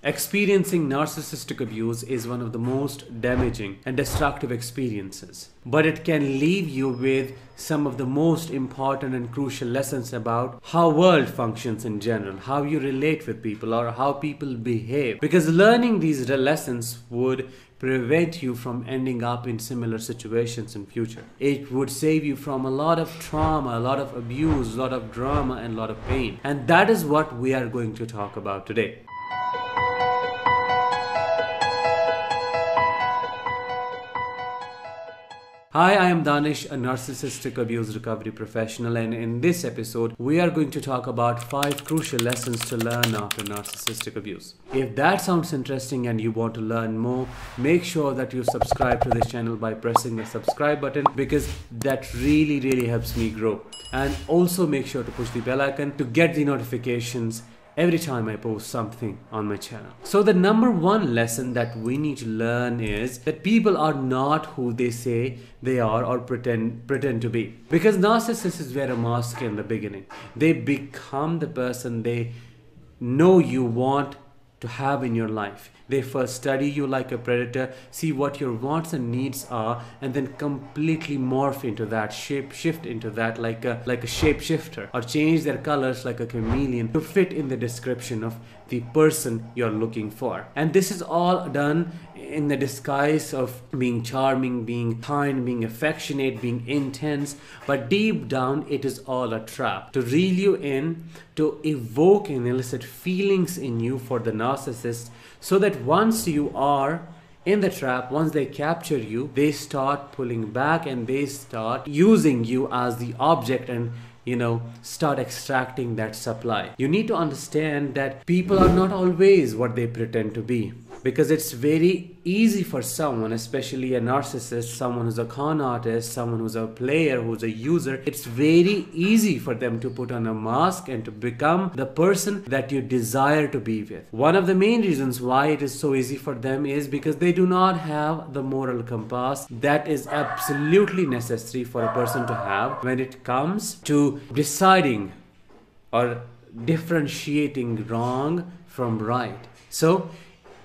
Experiencing narcissistic abuse is one of the most damaging and destructive experiences, but it can leave you with some of the most important and crucial lessons about how world functions in general, how you relate with people or how people behave. Because learning these lessons would prevent you from ending up in similar situations in future. It would save you from a lot of trauma, a lot of abuse, a lot of drama and a lot of pain. And that is what we are going to talk about today. Hi, I am Danish, a narcissistic abuse recovery professional, and in this episode, we are going to talk about 5 crucial lessons to learn after narcissistic abuse. If that sounds interesting and you want to learn more, make sure that you subscribe to this channel by pressing the subscribe button, because that really helps me grow. And also make sure to push the bell icon to get the notifications every time I post something on my channel. So the number one lesson that we need to learn is that people are not who they say they are or pretend to be. Because narcissists wear a mask in the beginning. They become the person they know you want to have in your life. They first study you like a predator, see what your wants and needs are, and then completely morph into that, shift into that like a shapeshifter, or change their colors like a chameleon to fit in the description of the person you're looking for. And this is all done in the disguise of being charming, being kind, being affectionate, being intense, but deep down it is all a trap to reel you in, to evoke and elicit feelings in you for the narcissist, so that once you are in the trap, once they capture you, they start pulling back and they start using you as the object and start extracting that supply. You need to understand that people are not always what they pretend to be, because it's very easy for someone, especially a narcissist, someone who's a con artist, someone who's a player, who's a user, it's very easy for them to put on a mask and to become the person that you desire to be with. One of the main reasons why it is so easy for them is because they do not have the moral compass that is absolutely necessary for a person to have when it comes to deciding or differentiating wrong from right. So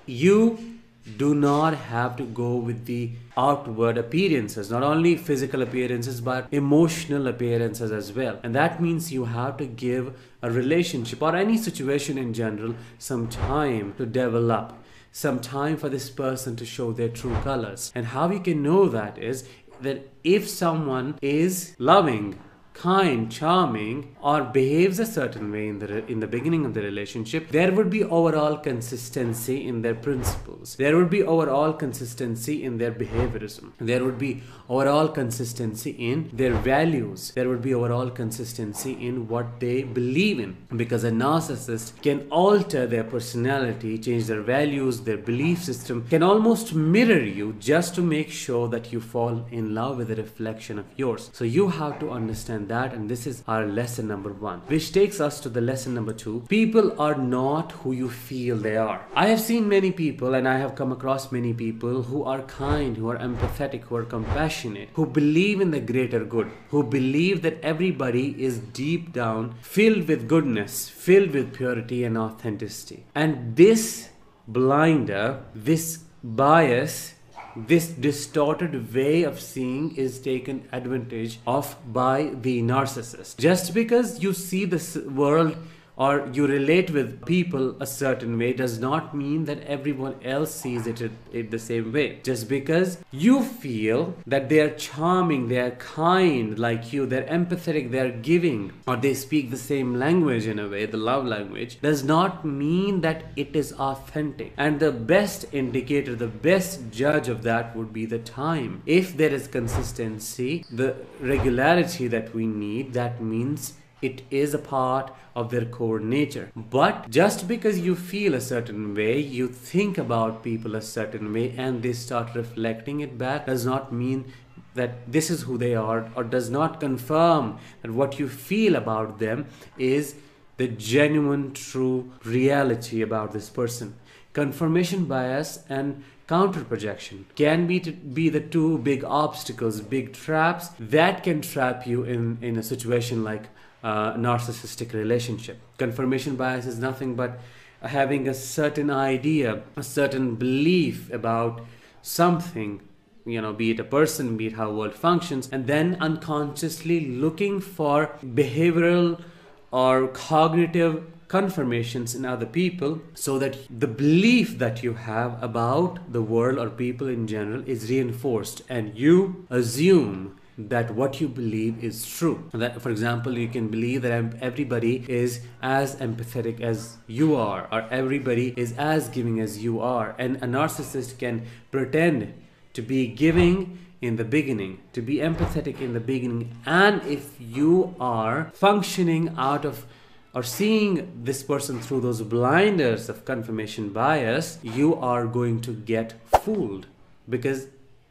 you do not have to go with the outward appearances, not only physical appearances but emotional appearances as well. And that means you have to give a relationship or any situation in general some time to develop, some time for this person to show their true colors. And how you can know that is that if someone is loving, kind, charming, or behaves a certain way in the beginning of the relationship, there would be overall consistency in their principles. There would be overall consistency in their behaviorism. There would be overall consistency in their values. There would be overall consistency in what they believe in. Because a narcissist can alter their personality, change their values, their belief system, can almost mirror you just to make sure that you fall in love with a reflection of yours. So you have to understand that, and this is our lesson number 1, which takes us to the lesson number 2. People are not who you feel they are. I have seen many people, and I have come across many people who are kind, who are empathetic, who are compassionate, who believe in the greater good, who believe that everybody is deep down filled with goodness, filled with purity and authenticity. And this blinder, this bias, this distorted way of seeing is taken advantage of by the narcissist. Just because you see this world or you relate with people a certain way does not mean that everyone else sees it the same way. Just because you feel that they are charming, they are kind like you, they're empathetic, they're giving, or they speak the same language in a way, the love language, does not mean that it is authentic. And the best indicator, the best judge of that would be the time. If there is consistency, the regularity that we need, that means it is a part of their core nature. But just because you feel a certain way, you think about people a certain way, and they start reflecting it back, does not mean that this is who they are, or does not confirm that what you feel about them is the genuine, true reality about this person. Confirmation bias and counter projection can be the two big obstacles, big traps that can trap you in a situation like narcissistic relationship. Confirmation bias is nothing but having a certain idea, a certain belief about something, be it a person, be it how world functions, and then unconsciously looking for behavioral or cognitive confirmations in other people, so that the belief that you have about the world or people in general is reinforced, and you assume that what you believe is true. That, for example, you can believe that everybody is as empathetic as you are, or everybody is as giving as you are, and a narcissist can pretend to be giving in the beginning, to be empathetic in the beginning, and if you are functioning out of or seeing this person through those blinders of confirmation bias, you are going to get fooled, because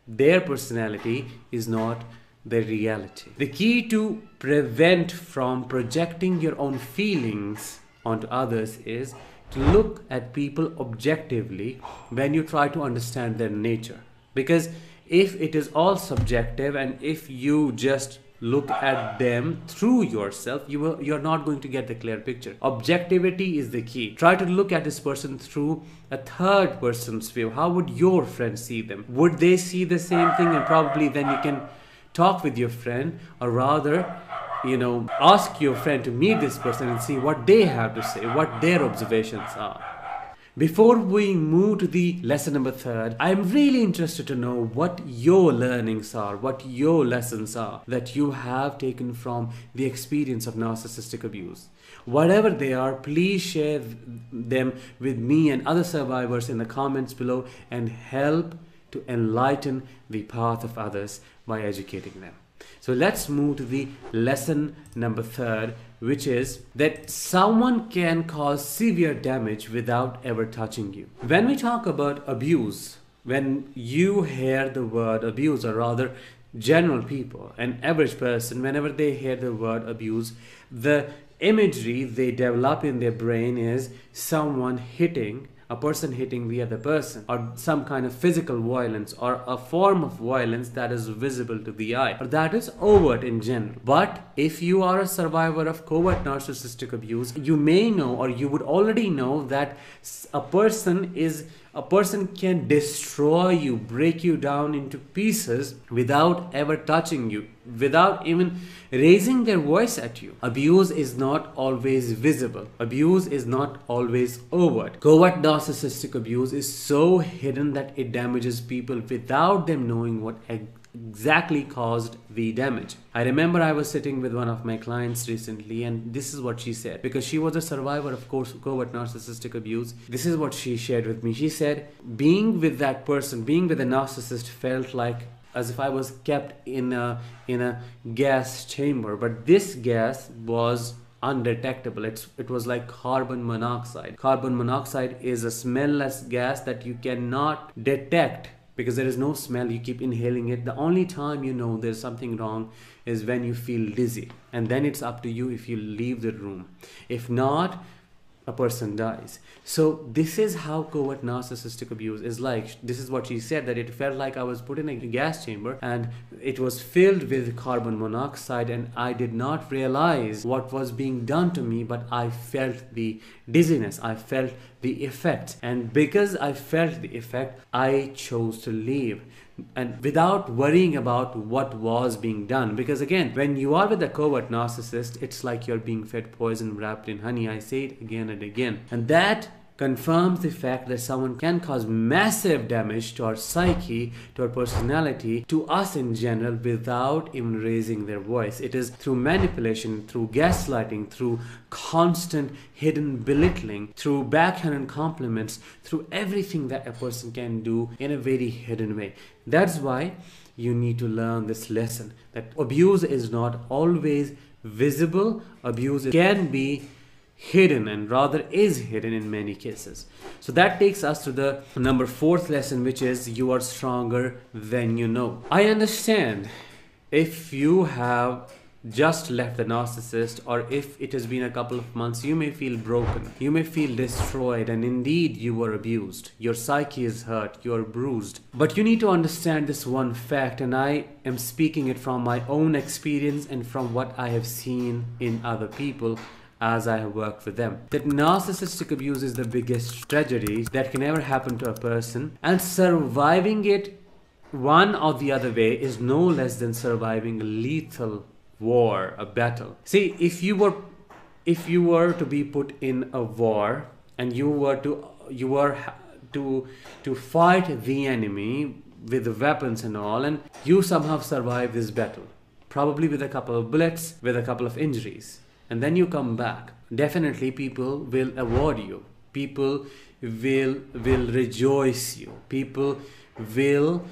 their personality is not their reality. The key to prevent from projecting your own feelings onto others is to look at people objectively when you try to understand their nature. Because if it is all subjective, and if you just look at them through yourself, you're not going to get the clear picture. Objectivity is the key. Try to look at this person through a third person's view. How would your friend see them? Would they see the same thing? And probably then you can talk with your friend, or rather, ask your friend to meet this person and see what they have to say, what their observations are. Before we move to the lesson number 3, I'm really interested to know what your learnings are, what your lessons are that you have taken from the experience of narcissistic abuse. Whatever they are, please share them with me and other survivors in the comments below, and help to enlighten the path of others by educating them. So let's move to the lesson number 3, which is that someone can cause severe damage without ever touching you. When we talk about abuse, when you hear the word abuse, or rather general people, an average person, whenever they hear the word abuse, the imagery they develop in their brain is someone hitting, a person hitting the other person, or some kind of physical violence, or a form of violence that is visible to the eye, or that is overt in general. But if you are a survivor of covert narcissistic abuse, you may know, or you would already know, that a person can destroy you, break you down into pieces without ever touching you, without even raising their voice at you. Abuse is not always visible. Abuse is not always overt. Covert narcissistic abuse is so hidden that it damages people without them knowing what exactly caused the damage. I remember I was sitting with one of my clients recently, and this is what she said, because she was a survivor of covert narcissistic abuse. This is what she shared with me. She said, being with that person, being with a narcissist, felt like as if I was kept in a gas chamber, but this gas was undetectable. It was like carbon monoxide. Carbon monoxide is a smellless gas that you cannot detect, because there is no smell. You keep inhaling it. The only time you know there's something wrong is when you feel dizzy, and then it's up to you if you leave the room. If not, a person dies. So this is how covert narcissistic abuse is like. This is what she said, that it felt like I was put in a gas chamber and it was filled with carbon monoxide, and I did not realize what was being done to me, but I felt the dizziness, I felt the effect, and because I felt the effect, I chose to leave, and without worrying about what was being done. Because again, when you are with a covert narcissist, it's like you're being fed poison wrapped in honey. I say it again and again, and that confirms the fact that someone can cause massive damage to our psyche, to our personality, to us in general, without even raising their voice. It is through manipulation, through gaslighting, through constant hidden belittling, through backhanded compliments, through everything that a person can do in a very hidden way. That's why you need to learn this lesson, that abuse is not always visible. Abuse can be hidden, and rather is hidden in many cases. So that takes us to the number 4th lesson, which is you are stronger than you know. I understand if you have just left the narcissist, or if it has been a couple of months, you may feel broken, you may feel destroyed, and indeed you were abused. Your psyche is hurt, you are bruised. But you need to understand this one fact, and I am speaking it from my own experience and from what I have seen in other people. as I have worked with them, that narcissistic abuse is the biggest tragedy that can ever happen to a person, and surviving it one or the other way is no less than surviving a lethal war, a battle. See, if you were to be put in a war and you were to fight the enemy with the weapons and all, and you somehow survive this battle, probably with a couple of bullets, with a couple of injuries, and then you come back, definitely people will award you, people will rejoice you, people will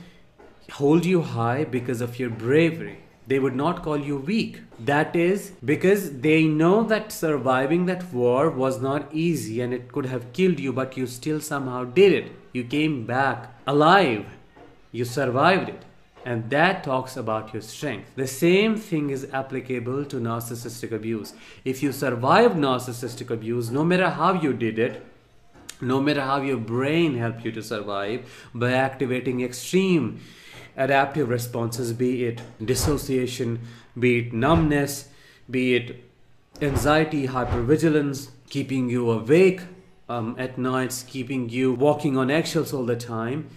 hold you high because of your bravery. They would not call you weak. That is because they know that surviving that war was not easy and it could have killed you, but you still somehow did it. You came back alive. You survived it. And that talks about your strength. The same thing is applicable to narcissistic abuse. If you survived narcissistic abuse, no matter how you did it, no matter how your brain helped you to survive, by activating extreme adaptive responses, be it dissociation, be it numbness, be it anxiety, hypervigilance, keeping you awake at nights, keeping you walking on eggshells all the time.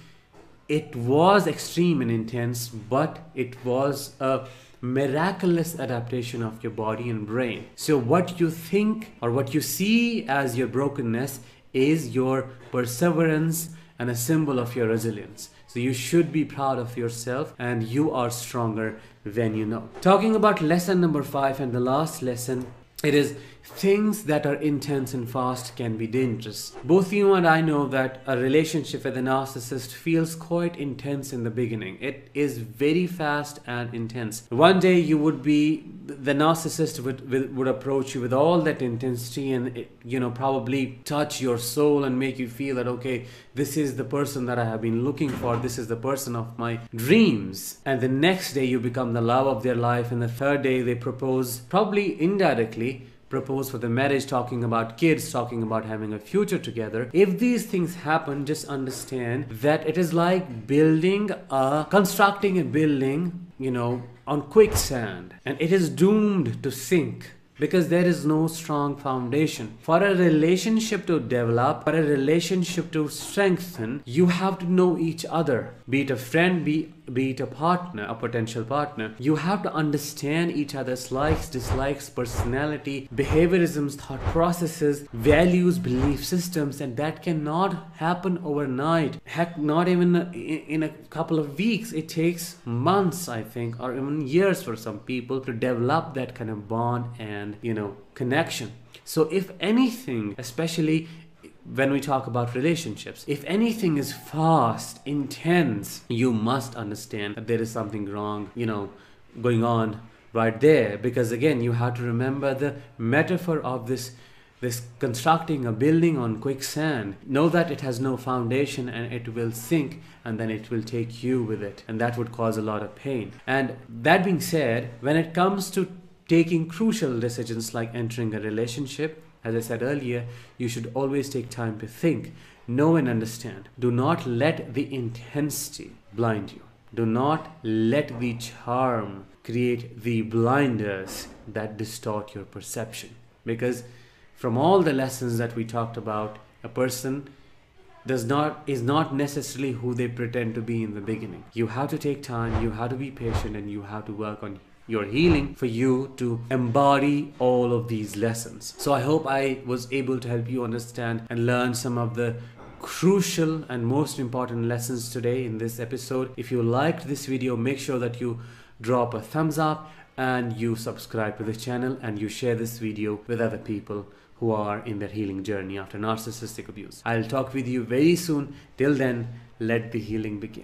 It was extreme and intense, but it was a miraculous adaptation of your body and brain. So what you think or what you see as your brokenness is your perseverance and a symbol of your resilience. So you should be proud of yourself, and you are stronger than you know. Talking about lesson number 5 and the last lesson, it is things that are intense and fast can be dangerous. Both you and I know that a relationship with a narcissist feels quite intense in the beginning. It is very fast and intense. One day the narcissist would approach you with all that intensity and probably touch your soul and make you feel that, okay, this is the person that I have been looking for, this is the person of my dreams. And the next day you become the love of their life, and the third day they propose, probably indirectly propose for the marriage, talking about kids, talking about having a future together. If these things happen, just understand that it is like constructing a building, on quicksand, and it is doomed to sink because there is no strong foundation. For a relationship to develop, for a relationship to strengthen, you have to know each other, be it a friend, be it a partner, a potential partner. You have to understand each other's likes, dislikes, personality, behaviorisms, thought processes, values, belief systems, and that cannot happen overnight. Heck, not even in a couple of weeks. It takes months, I think, or even years for some people to develop that kind of bond and connection. So if anything, especially when we talk about relationships, if anything is fast, intense, you must understand that there is something wrong, going on right there. Because again, you have to remember the metaphor of this constructing a building on quicksand. Know that it has no foundation and it will sink, and then it will take you with it, and that would cause a lot of pain. And that being said, when it comes to taking crucial decisions like entering a relationship, as I said earlier, you should always take time to think, know and understand. Do not let the intensity blind you. Do not let the charm create the blinders that distort your perception. Because from all the lessons that we talked about, a person is not necessarily who they pretend to be in the beginning. You have to take time, you have to be patient, and you have to work on your healing for you to embody all of these lessons. So I hope I was able to help you understand and learn some of the crucial and most important lessons today in this episode. If you liked this video, make sure that you drop a thumbs up and you subscribe to the channel, and you share this video with other people who are in their healing journey after narcissistic abuse. I'll talk with you very soon. Till then, let the healing begin.